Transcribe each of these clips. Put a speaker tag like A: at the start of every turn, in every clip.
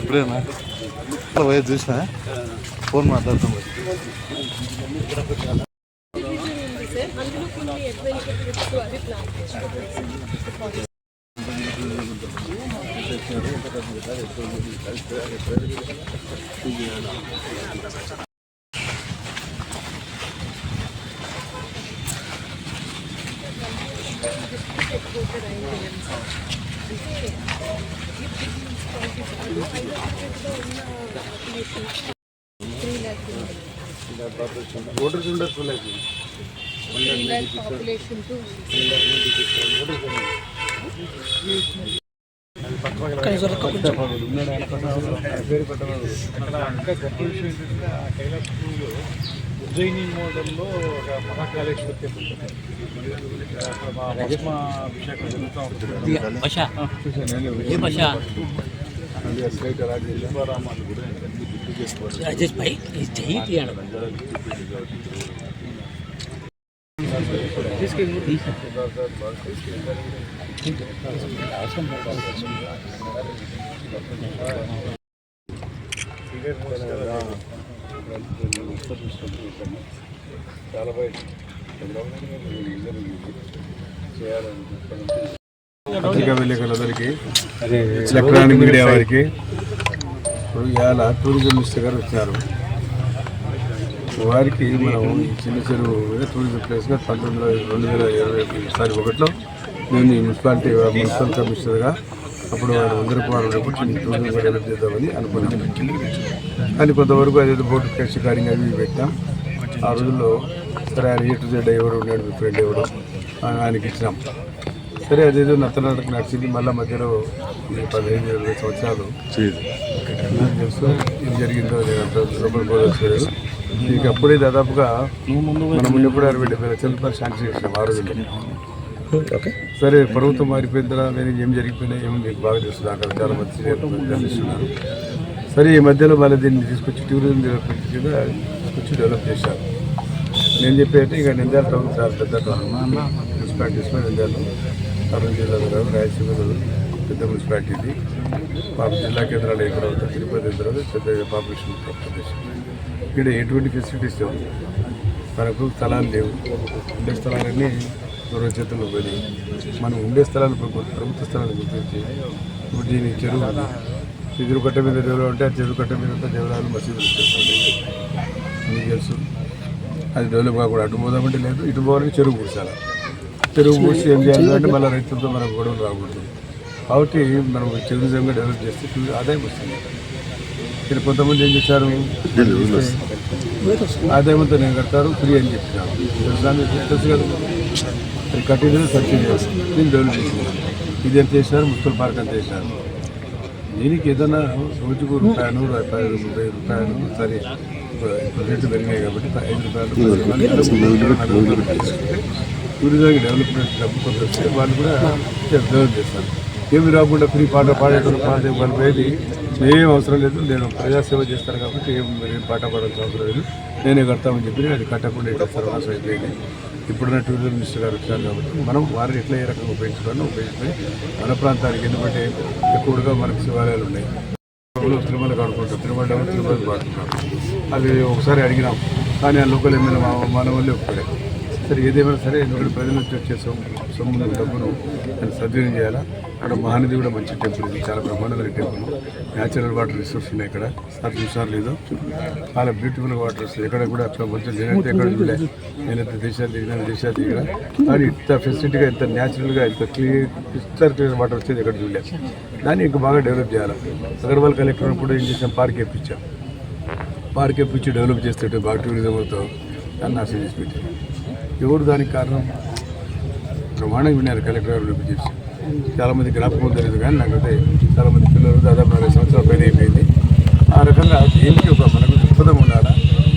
A: ఇప్పుడేనా పోయి చూసినా ఫోన్ మాట్లాడుతుంది. Voters under 2 lakh. 3 lakh population to Ujjaini మోడల్లో ఒక మహాకాళేశ్వర టెంపుల్ అభిషేకం జరుగుతూ ఉంటుంది. రామాన్ని కూడా గుర్తు చేసుకోవాలి. చాలా పత్రికా విలేకరులందరికీ, ఎలక్ట్రానిక్ మీడియా వారికి ఇవాళ టూరిజం మినిస్టర్ గారు వచ్చారు. వారికి మనం చిన్న చెరువు టూరిజం ప్లేస్గా 2021లో నేను మున్సిపాలిటీ మున్సిపల్ కమిషనర్గా అప్పుడు వారు టూరిజం డెవలప్ చేద్దామని అనుకున్నాం. కానీ కొంతవరకు అదేదో బోర్డు కార్యంగా అవి పెట్టాం. ఆ రోజుల్లో సరే ఆయన A to Z ఎవరు ఉన్నాడు, మీ ఫ్రెండ్ ఎవరు ఆయనకి ఇచ్చినాం. సరే అదేదో నత్తనాటకు నడిచింది. మళ్ళీ మధ్యలో 15-20 సంవత్సరాలు తెలుసు ఏం జరిగిందో లోపల పోదొచ్చలేదు. మీకు అప్పుడే దాదాపుగా మనం ఎప్పుడు 60-70 లక్షల రూపాయలు శాంక్షన్ చేసినాం ఆ రోజుల్లో. సరే ప్రభుత్వం మారిపోయిన తర్వాత ఏం జరిగిపోయినాయి ఏమో మీకు బాగా తెలుస్తుంది. అక్కడ చాలా మంది సీనియర్ ఇస్తున్నారు. సరే ఈ మధ్యలో మళ్ళీ దీన్ని తీసుకొచ్చి టూరిజం డెవలప్మెంట్ కింద తీసుకొచ్చి డెవలప్ చేశారు. నేను చెప్పేది ఇక నంద్యాల టౌన్ చాలా పెద్ద టౌన్, మున్సిపాలిటీస్లో నంద్యాలలో కర్నూలు జిల్లాలో కాదు, రాయలసీమలో పెద్ద మున్సిపాలిటీ ఇది. మాకు జిల్లా కేంద్రాలు ఎక్కడ అవుతాయి, తిరుపతి తర్వాత పెద్ద పాపులేషన్ ప్రదేశం. ఇక్కడ ఎటువంటి ఫెసిలిటీస్ లేవు, మనకు స్థలాలు లేవు. ఉండే స్థలాలన్నీ దూరం చేతుల్లో పోయి మనం ఉండే స్థలాలు ప్రభుత్వ స్థలాలు గుర్తించి ఇప్పుడు దీని చెరువు కట్ట మీద దేవాలయం ఉంటే ఆ చెరువు కట్ట మీద దేవాలయాలు మసీదులు చేస్తుంది. మీకు తెలుసు అది డెవలప్ కాకుండా అటు పోదామంటే లేదు, ఇటు పోవాలంటే చెరువు పూడ్చాలి. చెరువు పూడ్చి ఏం చేయాలంటే మళ్ళీ రైతులతో మనకు గొడవలు రాకూడదు. కాబట్టి మనం టూరిజంగా డెవలప్ చేస్తే ఆదాయం వస్తుంది. ఇక్కడ కొంతమంది ఏం చేశారు, ఆదాయంతో నేను కడతారు ఫ్రీ అని చెప్పినారు. తెలుసు కదా, అది కట్టిందని సబ్సిడీ చేస్తారు. దీన్ని డెవలప్ చేసినారు. ఇది ఎంత చేసినారు, మున్సిపల్ పార్క్ అంత చేసినారు. దీనికి ఏదైనా రోజుకు రూపాయలు 30 రూపాయలు సరే రేట్లు పెరిగినాయి కాబట్టి 5 రూపాయలు టూరిజంకి డెవలప్మెంట్ డబ్బు కొంత వస్తే వాళ్ళు కూడా డెవలప్ చేస్తారు. ఏమి రాకుండా ఫ్రీ పాట పాడేటప్పుడు వాళ్ళు పోయేది ఏం అవసరం లేదు, నేను ప్రజాసేవ చేస్తాను కాబట్టి ఏం పాట పాడాల్సిన అవసరం లేదు, నేనే కడతామని చెప్పి అది కట్టకుండా ఇట్లా సర్వనాశం అయిపోయింది. ఇప్పుడున్న టూరిజం మినిస్టర్ గారు వచ్చారు కాబట్టి మనం వారిని ఎట్లా ఏ రకంగా ఉపయోగించుకోవాలని ఉపయోగించుకొని మన ప్రాంతానికి, ఎందుకంటే ఎక్కువగా మనకు శివాలయాలు ఉన్నాయి. తిరుమల ఆడుకుంటాం, తిరుమల పాడుకుంటాం. అది ఒకసారి అడిగినాం కానీ ఆ లోకల్ ఎమ్మెల్యే మన వల్లే ఒప్పుడే. సరే ఏదేమైనా సరే ఎందుకంటే ప్రజల నుంచి వచ్చే సొమ్ముల డబ్బును దాన్ని సద్వినియోగం చేయాలా. అక్కడ మహానది కూడా మంచి టెంపుల్, ఇది చాలా బ్రహ్మాండమైన టెంపుల్. న్యాచురల్ వాటర్ రిసోర్స్ ఉన్నాయి ఇక్కడ, సార్ చూసారు లేదు, చాలా బ్యూటిఫుల్ వాటర్ వస్తుంది. ఎక్కడ కూడా అట్లా మంచిగా నేనైతే ఎక్కడ చూడలే. నేనైతే దేశాలు దిగిన కానీ ఇంత ఫెసిలిటీగా, ఇంత న్యాచురల్గా, ఇంత క్లియర్ వాటర్ వచ్చేది ఎక్కడ చూడలే. దాన్ని ఇంకా బాగా డెవలప్ చేయాలి. అగర్వాల్ కలెక్టర్ కూడా ఏం చేసాం, పార్క్ ఇప్పించాం. పార్క్ ఇప్పించి డెవలప్ చేస్తుంటే బాగా టూరిజంతో దాన్ని నాశనం చేసి పెట్టారు. ఎవరు దానికి కారణం? ప్రమాణం విన్నారు కలెక్టర్ గారు చేసి. చాలామంది జ్ఞాపకం తెలియదు కానీ నాకైతే చాలామంది పిల్లలు దాదాపు 40 సంవత్సరాల పైన అయిపోయింది. ఆ రకంగా ఏంటి ఒక మనకు దృక్పథం ఉండాలా.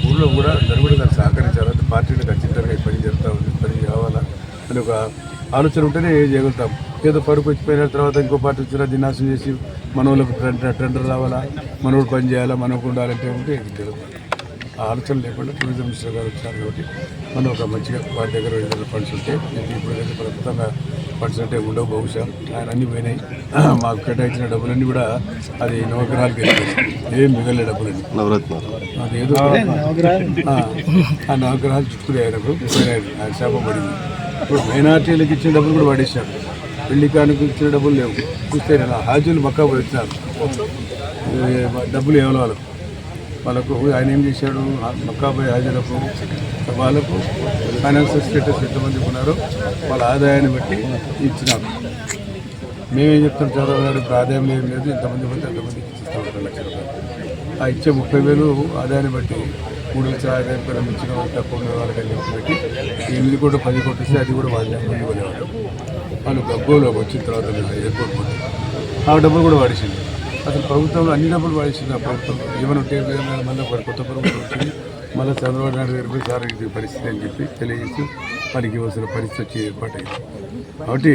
A: ఊళ్ళో కూడా అందరూ కూడా దాన్ని సహకరించాలి. పార్టీలు ఖచ్చితంగా పని జరుగుతూ ఉంది, పని కావాలా అని ఒక ఆలోచన ఉంటేనే చేయగలుగుతాం. ఏదో పరుకు వచ్చిపోయిన తర్వాత ఇంకో పార్టీ వచ్చినా దీన్ని నాశనం చేసి మనోళ్ళకు టెండర్ రావాలా, మనోడు పని చేయాలా, మనకు ఉండాలంటే ఉంటే తెలియదు. ఆ ఆలోచన లేకుండా టూరిజం మినిస్టర్ గారు వచ్చారు కాబట్టి మనం ఒక మంచిగా వారి దగ్గర ఏదైనా ఫండ్స్ ఉంటే ఇప్పుడు అయితే ప్రభుత్వంగా ఫండ్స్ అంటే ఉండవు, బహుశా ఆయన అన్నీ పోయినాయి. మాకు కేటాయించిన డబ్బులన్నీ కూడా అది నవగ్రహాలకు వెళ్ళిపోయినాయి, ఏం మిగలే డబ్బులన్నీ అదేదో ఆ నవగ్రహాలు చుట్టుకునే ఆయనకు ఆయన శాపం పడింది. ఇప్పుడు మైనార్టీలకు ఇచ్చిన డబ్బులు కూడా పడేసారు, పెళ్లి కానుకలు ఇచ్చిన డబ్బులు లేవు. చూస్తే హాజీలు మక్కా పోయి వచ్చినారు, డబ్బులు ఏమో వాళ్ళకు ఆయన ఏం చేశాడు, మక్కాబాయి హాజీలకు వాళ్ళకు ఫైనాన్షియల్ స్టేటస్ ఎంతమంది ఉన్నారో వాళ్ళ ఆదాయాన్ని బట్టి ఇచ్చినారు. మేమేం చెప్తాం, చంద్రబాబు నాయుడు ఇప్పుడు ఆదాయం ఏం లేదు, ఎంతమంది పడితే అంతమందికి ఇస్తూ ఉంటారు 1 లక్ష రూపాయలు. ఆ ఇచ్చే 30,000 ఆదాయాన్ని బట్టి 3 లక్షల ఆదాయం కూడా ఇచ్చిన వాళ్ళు తక్కువ ఉన్న వాళ్ళకి చెప్పి పెట్టి 8 కోట్లు 10 కోట్లు ఇస్తే అది కూడా వాళ్ళు ఇవ్వలేవారు. వాళ్ళు గబ్బోలో వచ్చిన తర్వాత ఎయిర్పోర్ట్ పోతే ఆ డబ్బులు కూడా వాడేసింది. అసలు ప్రభుత్వంలో అన్ని డబ్బులు వాడేసింది. ఆ ప్రభుత్వం ఏమైనా ఉంటే మళ్ళీ కొత్త ప్రభుత్వం వచ్చింది, మళ్ళీ చంద్రబాబు నాయుడు గారిపై సార్ ఇది పరిస్థితి అని చెప్పి తెలియజేసి వారికి ఇవ్వాల్సిన పరిస్థితి వచ్చి ఏర్పాటైంది. కాబట్టి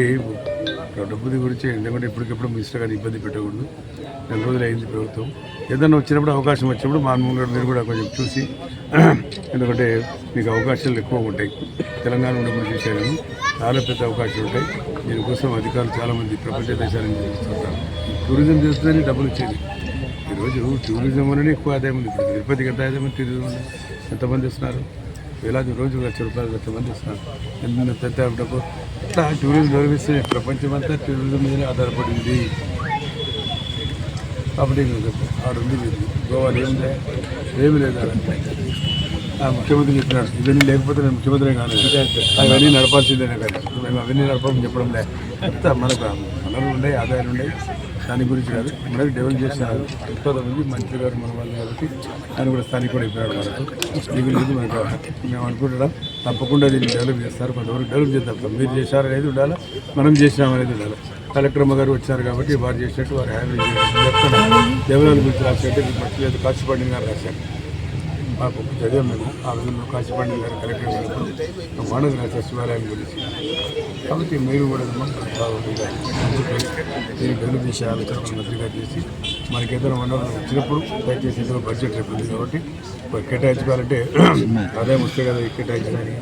A: డబ్బుది గురించి ఎందుకంటే ఇప్పటికెప్పుడు మినిస్టర్ గారిని ఇబ్బంది పెట్టకూడదు. 2 రోజులు అయింది ప్రభుత్వం. ఏదన్నా వచ్చినప్పుడు అవకాశం వచ్చినప్పుడు మామూలుగా మీరు కూడా కొంచెం చూసి, ఎందుకంటే మీకు అవకాశాలు ఎక్కువ ఉంటాయి. తెలంగాణ ఉన్నప్పుడు చూసాను, చాలా పెద్ద అవకాశాలు ఉంటాయి. దీనికోసం అధికారులు చాలామంది ప్రపంచ దేశాల నుంచి చూస్తుంటారు. టూరిజం చేస్తుందని డబ్బులు వచ్చేది. ఈరోజు టూరిజం వల్లనే ఎక్కువ ఆదాయం ఉంది. ఇప్పుడు తిరుపతికి ఎంత ఆదాయం టూరిజం ఉంది, ఎంతమంది వస్తున్నారు, వేలాది రోజు 1 లక్ష రూపాయలు 1,00,000 మంది వస్తున్నారు. ఎంత పెద్ద డబ్బు అట్లా టూరిజం గౌరవిస్తే ప్రపంచం అంతా టూరిజం మీదనే ఆధారపడింది. కాబట్టి ఆడుంది గోవాలో ఏముంది, ఏమి లేదు. ముఖ్యమంత్రి చెప్పినాడు ఇవన్నీ లేకపోతే నేను ముఖ్యమంత్రి కాదు, అవన్నీ నడపాల్సిందేనే కానీ మేము అవన్నీ నడపమని చెప్పడం లేదు. అంతా మనకు వనరులు ఉన్నాయి, ఆదాయాలు ఉన్నాయి, దాని గురించి కాదు. మనకి డెవలప్ చేస్తున్నారు. ఎంతోమంది మంత్రి గారు మన వాళ్ళు కాబట్టి ఆయన కూడా స్థానిక కూడా చెప్పినాడు మనకు. ఇది లేదు మనకు మేము అనుకుంటున్నాం, తప్పకుండా దీన్ని డెవలప్ చేస్తారు. కొంతవరకు డెవలప్ చేద్దాం. మీరు చేశారనేది ఉండాలి, మనం చేసినామనేది ఉండాలి. కలెక్టర్ అమ్మ గారు వచ్చారు కాబట్టి వారు చేసినట్టు వారు హ్యాండిల్ చెప్తాను. డెవలప్ గురించి రాసినట్టు మర్చిలేదు కాశీపాండే గారు రాశారు. మాకు చదివాం మేము ఆ రోజుల్లో కాశీపాండే గారు కలెక్టర్ గారు వాడదు రాశారు శివాలయం గురించి. కాబట్టి మీరు కూడా దీన్ని డెవలప్ చేసే ఆలోచన మంత్రి గారు చేసి మనకి ఏదైనా వనరులు వచ్చినప్పుడు దయచేసి ఇందులో బడ్జెట్ రేపు ఉంది కాబట్టి కేటాయించుకోవాలంటే ఆదాయం వస్తే కదా కేటాయించడానికి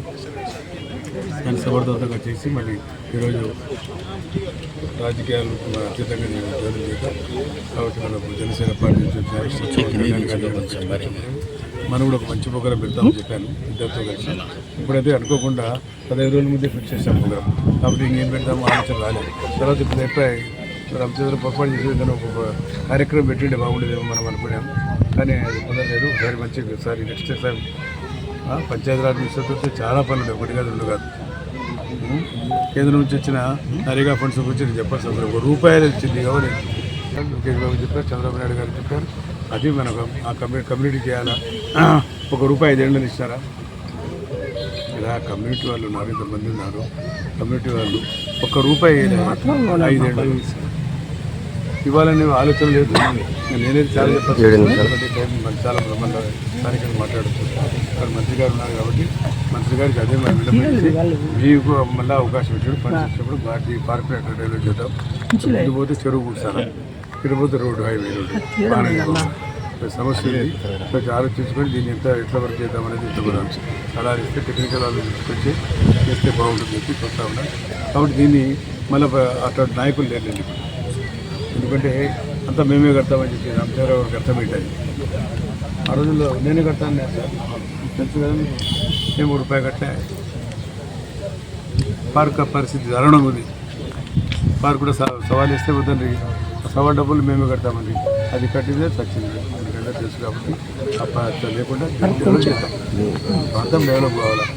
A: దాన్ని సమర్థవంతంగా చేసి మళ్ళీ ఈరోజు రాజకీయాలు అత్యంతంగా నేను డెవలప్ చేద్దాం. కాబట్టి మనకు జనసేన పార్టీ నుంచి మనం కూడా ఒక మంచి ప్రోగ్రాం పెడతామని చెప్పాను ఇద్దరితో కలిసి. ఇప్పుడైతే అనుకోకుండా 15 రోజుల ముందే ఫిక్స్ చేసాం ప్రోగ్రాం. కాబట్టి ఇంకేం పెడతామో ఆలోచన రాలేదు. తర్వాత ఇప్పుడు ఎట్లా రామచంద్ర పొరపాటు చేసి ఏదైనా ఒక కార్యక్రమం పెట్టిండే బాగుండేదేమో మనం అనుకున్నాం, కానీ అది కుదరలేదు. ఒకసారి మంచిగా ఒకసారి నెక్స్ట్ టైం పంచాయతీరాజ్ మినిస్టర్తో చాలా పనులు, 1 కాదు 2 కాదు. కేంద్రం నుంచి వచ్చిన నరేగా ఫండ్స్ గురించి నేను చెప్పాల్సి అవసరం. ₹1 ఇచ్చింది కాబట్టి లోకేష్ బాబు చెప్పారు, చంద్రబాబు నాయుడు గారు చెప్పారు. అది మనకు ఆ కమ్యూనిటీ చేయాలా. ₹1 5 ఏళ్ళని ఇస్తారా? ఇలా కమ్యూనిటీ వాళ్ళు ఉన్నారు, ఇంతమంది ఉన్నారు. కమ్యూనిటీ వాళ్ళు ₹1 5 ఏళ్ళు ఇవ్వాలనే ఆలోచన లేదు. నేనేది చాలా చెప్పాను, చాలా బ్రహ్మాండ స్థానికంగా మాట్లాడుతున్నాను. ఇక్కడ మంత్రి గారు ఉన్నారు కాబట్టి మంత్రి గారికి అదే మనం విన్నపించి మీకు మళ్ళీ అవకాశం ఇచ్చాడు. ఫండ్స్ ఇచ్చినప్పుడు భారతీయ కార్పొరేటర్ డెవలప్ చేద్దాం. ఇటు పోతే చెరువు కూర్చారా, ఇటు పోతే రోడ్డు హైవే రోడ్డు సమస్య ఉంది. కొంచెం ఆలోచించుకొని దీన్ని ఎట్లా వర్క్ చేద్దాం అనేది ఇష్టపడాలి. అలా ఇస్తే టెక్నికల్ వాళ్ళు తీసుకొచ్చి చేస్తే బాగుంటుంది చెప్పి చూస్తూ ఉన్నాను. కాబట్టి దీన్ని మళ్ళీ అట్లా నాయకులు లేరండి. ఎందుకంటే అంతా మేమే కడతామని చెప్పి రామచంద్రరావు గారికి అర్థమైంది. ఆ రోజుల్లో నేనే కడతాను సార్ తెలుసు కదా మీకు. మేము ₹1 కట్టే పార్క్ పరిస్థితి దారుణంగా ఉంది. పార్క్ కూడా సవాల్ ఇస్తే వద్దండి, సవాల్ డబ్బులు మేమే కడతామండి. అది కట్టిందే చచ్చింది ఎందుకంటే తెలుసు కాబట్టి అప్ప లేకుండా డెవలప్ చేద్దాం, ప్రాంతం డెవలప్ కావాలా.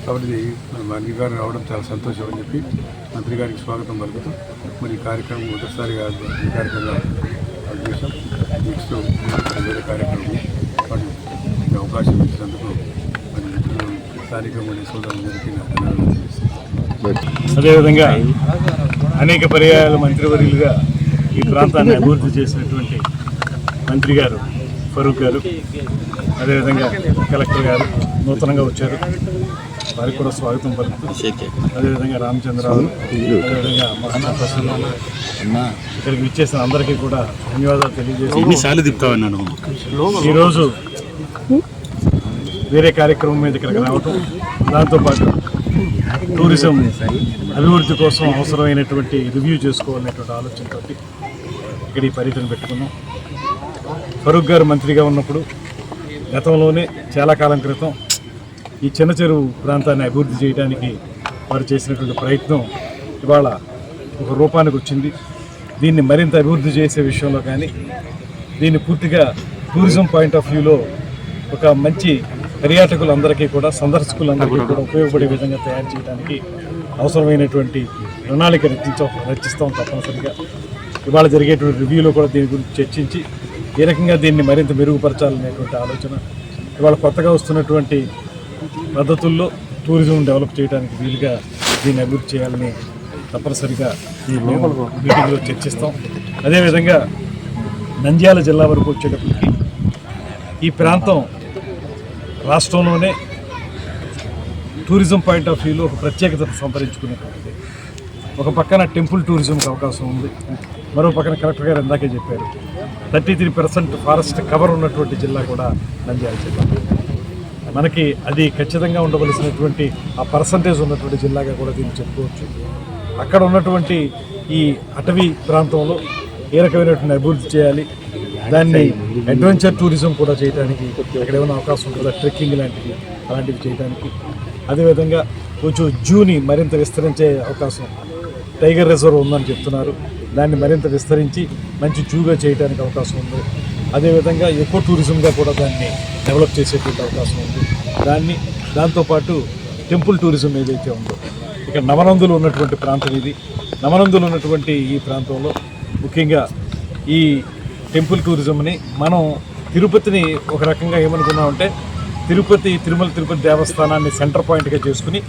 A: కాబట్టి మనం అంగీకారం రావడం చాలా సంతోషం అని చెప్పి మంత్రి గారికి స్వాగతం పలుకుతూ మరి ఈ కార్యక్రమం మొదటిసారిగా అధికారికంగా చేసాం. నెక్స్ట్ వేరే కార్యక్రమం వాటి అవకాశం ఇచ్చినందుకు మరి స్థానికంగా సోదరులందరికీ నా ధన్యవాదాలు తెలియజేస్తాను.
B: అదేవిధంగా అనేక పర్యాయాల మంత్రివర్యులుగా ఈ ప్రాంతాన్ని అభివృద్ధి చేసినటువంటి మంత్రి గారు ఫరూక్ గారు, అదేవిధంగా కలెక్టర్ గారు నూతనంగా వచ్చారు. వారికి కూడా స్వాగతం పలుకుతూ అదేవిధంగా రామచంద్రరావు అదేవిధంగా మా ప్రసన్న ఇక్కడికి విచ్చేసిన అందరికీ కూడా ధన్యవాదాలు తెలియజేస్తాను. ఈరోజు వేరే కార్యక్రమం మీద ఇక్కడికి రావటం, దాంతోపాటు టూరిజం అభివృద్ధి కోసం అవసరమైనటువంటి రివ్యూ చేసుకోవాలనేటువంటి ఆలోచనతో ఇక్కడ ఈ పర్యటన పెట్టుకున్నాం. ఫరూక్ గారు మంత్రిగా ఉన్నప్పుడు గతంలోనే చాలా కాలం క్రితం ఈ చిన్న చెరువు ప్రాంతాన్ని అభివృద్ధి చేయడానికి వారు చేసినటువంటి ప్రయత్నం ఇవాళ ఒక రూపానికి వచ్చింది. దీన్ని మరింత అభివృద్ధి చేసే విషయంలో కానీ, దీన్ని పూర్తిగా టూరిజం పాయింట్ ఆఫ్ వ్యూలో ఒక మంచి పర్యాటకులందరికీ కూడా, సందర్శకులందరికీ కూడా ఉపయోగపడే విధంగా తయారు చేయడానికి అవసరమైనటువంటి ప్రణాళిక రచిస్తాం తప్పనిసరిగా. ఇవాళ జరిగేటువంటి రివ్యూలో కూడా దీని గురించి చర్చించి ఏ రకంగా దీన్ని మరింత మెరుగుపరచాలనేటువంటి ఆలోచన, ఇవాళ కొత్తగా వస్తున్నటువంటి పద్ధతుల్లో టూరిజం డెవలప్ చేయడానికి వీలుగా దీన్ని అభివృద్ధి చేయాలని తప్పనిసరిగా ఈ మీటింగ్లో చర్చిస్తాం. అదేవిధంగా నంద్యాల జిల్లా వరకు వచ్చేటప్పటికి ఈ ప్రాంతం రాష్ట్రంలోనే టూరిజం పాయింట్ ఆఫ్ వ్యూలో ఒక ప్రత్యేకత సంతరించుకునేటువంటిది. ఒక పక్కన టెంపుల్ టూరిజంకి అవకాశం ఉంది, మరో పక్కన కలెక్టర్ గారు ఇందాకే చెప్పారు 33% ఫారెస్ట్ కవర్ ఉన్నటువంటి జిల్లా కూడా నంద్యాల జిల్లా. మనకి అది ఖచ్చితంగా ఉండవలసినటువంటి ఆ పర్సంటేజ్ ఉన్నటువంటి జిల్లాగా కూడా దీన్ని చెప్పుకోవచ్చు. అక్కడ ఉన్నటువంటి ఈ అటవీ ప్రాంతంలో ఏ రకమైనటువంటి అభివృద్ధి చేయాలి, దాన్ని అడ్వెంచర్ టూరిజం కూడా చేయడానికి ఇక్కడ ఏమైనా అవకాశం ఉంటుందా, ట్రెక్కింగ్ లాంటివి అలాంటివి చేయడానికి. అదేవిధంగా కొంచెం జూని మరింత విస్తరించే అవకాశం, టైగర్ రిజర్వ్ ఉందని చెప్తున్నారు, దాన్ని మరింత విస్తరించి మంచి జూగా చేయడానికి అవకాశం ఉంది. అదేవిధంగా ఎకో టూరిజంగా కూడా దాన్ని డెవలప్ చేసేటువంటి అవకాశం ఉంది. దాంతోపాటు టెంపుల్ టూరిజం ఏదైతే ఉందో, ఇక్కడ నవనందులు ఉన్నటువంటి ప్రాంతం ఇది. నవనందులు ఉన్నటువంటి ఈ ప్రాంతంలో ముఖ్యంగా ఈ టెంపుల్ టూరిజంని మనం తిరుపతిని ఒక రకంగా ఏమనుకున్నామంటే తిరుమల తిరుపతి దేవస్థానాన్ని సెంటర్ పాయింట్గా చేసుకుని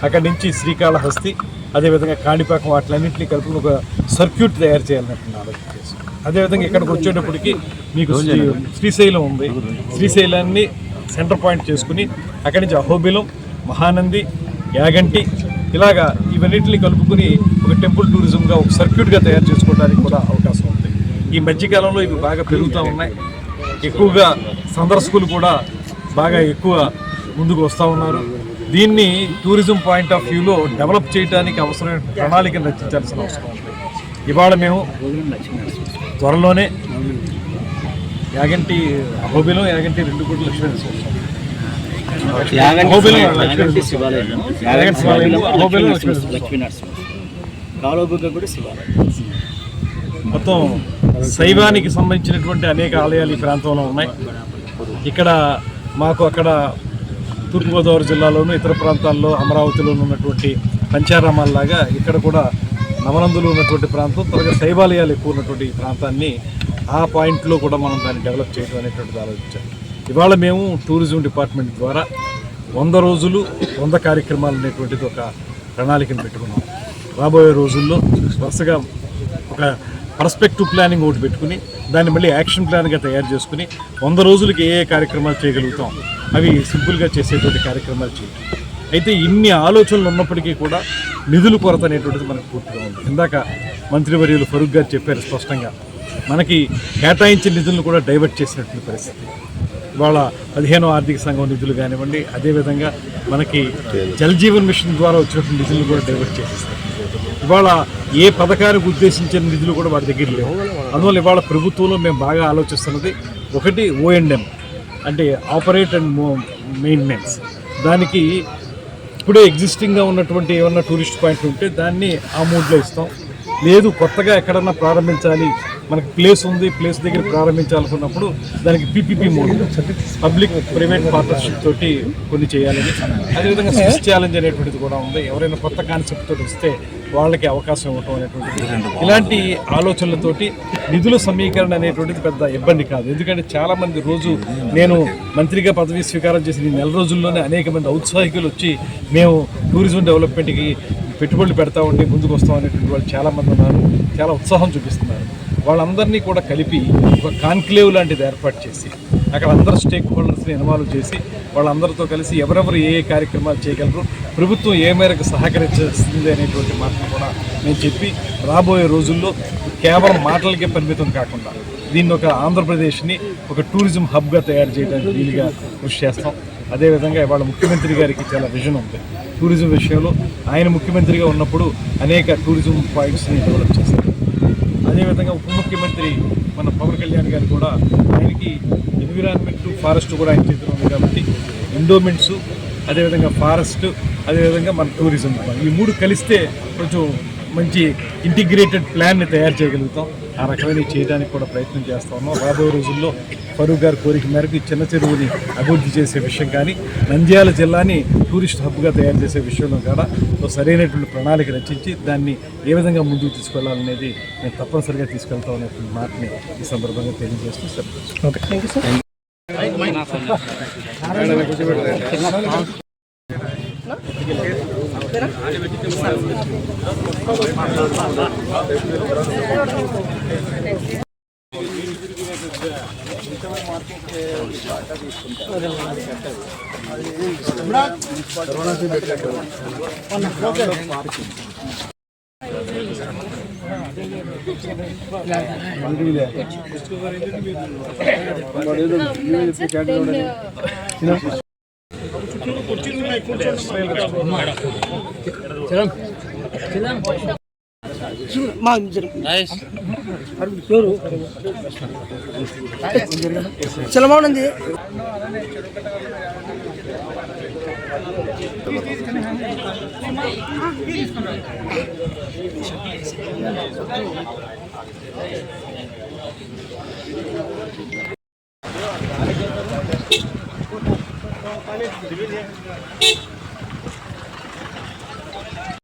B: అక్కడి నుంచి శ్రీకాళహస్తి, అదేవిధంగా కాణిపాకం వాటిలన్నింటినీ కలుపుకుని ఒక సర్క్యూట్ తయారు చేయాలన్నట్టు ఆలోచన చేసి, అదేవిధంగా ఇక్కడికి వచ్చేటప్పటికి మీకు శ్రీశైలం ఉంది, శ్రీశైలాన్ని సెంటర్ పాయింట్ చేసుకుని అక్కడి నుంచి అహోబిలం, మహానంది, యాగంటి ఇలాగా ఇవన్నింటినీ కలుపుకుని ఒక టెంపుల్ టూరిజంగా ఒక సర్క్యూట్గా తయారు చేసుకోవడానికి కూడా అవకాశం ఉంది. ఈ మధ్యకాలంలో ఇవి బాగా పెరుగుతూ ఉన్నాయి. ఎక్కువగా సందర్శకులు కూడా బాగా ఎక్కువ ముందుకు వస్తూ ఉన్నారు. దీన్ని టూరిజం పాయింట్ ఆఫ్ వ్యూలో డెవలప్ చేయడానికి అవసరమైన ప్రణాళికను రచించాల్సిన అవసరం ఉంది. ఇవాళ మేము త్వరలోనే యాగంటి అహోబిలం, యాగంటి 2 కోట్ల లక్ష్మీ మొత్తం శైవానికి సంబంధించినటువంటి అనేక ఆలయాలు ఈ ప్రాంతంలో ఉన్నాయి. ఇక్కడ మాకు అక్కడ తూర్పుగోదావరి జిల్లాలోను ఇతర ప్రాంతాల్లో అమరావతిలోనూ ఉన్నటువంటి పంచారామాల్లాగా ఇక్కడ కూడా నవనందులు ఉన్నటువంటి ప్రాంతం, త్వరగా శైవాలయాలు ఎక్కువ ఉన్నటువంటి ఈ ప్రాంతాన్ని ఆ పాయింట్లో కూడా మనం దాన్ని డెవలప్ చేయడం అనేటువంటిది ఆలోచించాం. ఇవాళ మేము టూరిజం డిపార్ట్మెంట్ ద్వారా 100 రోజులు 100 కార్యక్రమాలు అనేటువంటిది ఒక ప్రణాళికను పెట్టుకున్నాం. రాబోయే రోజుల్లో వరుసగా ఒక పర్స్పెక్టివ్ ప్లానింగ్ ఒకటి పెట్టుకుని దాన్ని మళ్ళీ యాక్షన్ ప్లాన్గా తయారు చేసుకుని 100 రోజులకి ఏ కార్యక్రమాలు చేయగలుగుతాం అవి సింపుల్గా చేసేటువంటి కార్యక్రమాలు చేయాలి. అయితే ఇన్ని ఆలోచనలు ఉన్నప్పటికీ కూడా నిధుల కొరత అనేటువంటిది మనకు పూర్తిగా ఉంది. ఇందాక మంత్రివర్యులు ఫరూక్ గారు చెప్పారు స్పష్టంగా, మనకి కేటాయించిన నిధులను కూడా డైవర్ట్ చేసినటువంటి పరిస్థితి. ఇవాళ 15వ ఆర్థిక సంఘం నిధులు కానివ్వండి, అదేవిధంగా మనకి జల్ జీవన్ మిషన్ ద్వారా వచ్చినటువంటి నిధులను కూడా డైవర్ట్ చేసేస్తారు. ఇవాళ ఏ పథకానికి ఉద్దేశించిన నిధులు కూడా వాటి దగ్గర లేవు. అందువల్ల ఇవాళ ప్రభుత్వంలో మేము బాగా ఆలోచిస్తున్నది ఒకటి O&M, అంటే ఆపరేట్ అండ్ మెయింటెనెన్స్. దానికి ఇప్పుడే ఎగ్జిస్టింగ్గా ఉన్నటువంటి ఏమన్నా టూరిస్ట్ పాయింట్లు ఉంటే దాన్ని ఆ మూడ్లో ఇస్తాం. లేదు కొత్తగా ఎక్కడన్నా ప్రారంభించాలి, మనకి ప్లేస్ ఉంది, ప్లేస్ దగ్గర ప్రారంభించాలనుకున్నప్పుడు దానికి PPP mode, public private partnership తోటి కొన్ని చేయాలని. అదేవిధంగా స్విచ్ ఛాలెంజ్ అనేటువంటిది కూడా ఉంది. ఎవరైనా కొత్త కాన్సెప్ట్ తోటి వస్తే వాళ్ళకి అవకాశం ఇవ్వటం అనేటువంటిది, ఇలాంటి ఆలోచనలతోటి నిధుల సమీకరణ అనేటువంటిది పెద్ద ఇబ్బంది కాదు. ఎందుకంటే చాలామంది రోజు నేను మంత్రిగా పదవి స్వీకారం చేసిన ఈ 4 రోజుల్లోనే అనేక మంది ఔత్సాహికులు వచ్చి మేము టూరిజం డెవలప్మెంట్కి పెట్టుబడులు పెడతా ఉంటే ముందుకు వస్తాం అనేటువంటి వాళ్ళు చాలామంది ఉన్నారు, చాలా ఉత్సాహం చూపిస్తున్నారు. వాళ్ళందరినీ కూడా కలిపి ఒక కాన్క్లేవ్ లాంటిది ఏర్పాటు చేసి అక్కడ అందరు స్టేక్ హోల్డర్స్ని ఇన్వాల్వ్ చేసి వాళ్ళందరితో కలిసి ఎవరెవరు ఏ కార్యక్రమాలు చేయగలరు, ప్రభుత్వం ఏ మేరకు సహకరించేస్తుంది అనేటువంటి మాటను కూడా నేను చెప్పి రాబోయే రోజుల్లో కేవలం మాటలకే పరిమితం కాకుండా దీన్ని ఒక ఆంధ్రప్రదేశ్ని ఒక టూరిజం హబ్గా తయారు చేయడానికి వీలుగా కృషి చేస్తాం. అదేవిధంగా ఇవాళ ముఖ్యమంత్రి గారికి చాలా విజన్ ఉంది టూరిజం విషయంలో. ఆయన ముఖ్యమంత్రిగా ఉన్నప్పుడు అనేక టూరిజం పాయింట్స్ని డెవలప్ చేశారు. అదేవిధంగా ఉప ముఖ్యమంత్రి మన పవన్ కళ్యాణ్ గారు కూడా ఆయనకి ఎన్విరాన్మెంట్ ఫారెస్ట్ కూడా ఆయన చేతిలో ఉంది కాబట్టి ఎండోమెంట్స్, అదేవిధంగా ఫారెస్ట్, అదేవిధంగా మన టూరిజం ఈ మూడు కలిస్తే కొంచెం మంచి ఇంటిగ్రేటెడ్ ప్లాన్ని తయారు చేయగలుగుతాం. ఆ రకమైన చేయడానికి కూడా ప్రయత్నం చేస్తా ఉన్నాం. రాబోయే రోజుల్లో ఫరూక్ గారి కోరిక మేరకు చిన్న చెరువుని అభివృద్ధి చేసే విషయం కానీ, నంద్యాల జిల్లాని టూరిస్ట్ హబ్గా తయారు చేసే విషయంలో కూడా సరైనటువంటి ప్రణాళిక రచించి దాన్ని ఏ విధంగా ముందుకు తీసుకెళ్లాలనేది నేను తప్పనిసరిగా తీసుకెళ్తాం అనేటువంటి మాటని ఈ సందర్భంగా తెలియజేస్తూ సెలవు.
C: చాలా బాగుంది.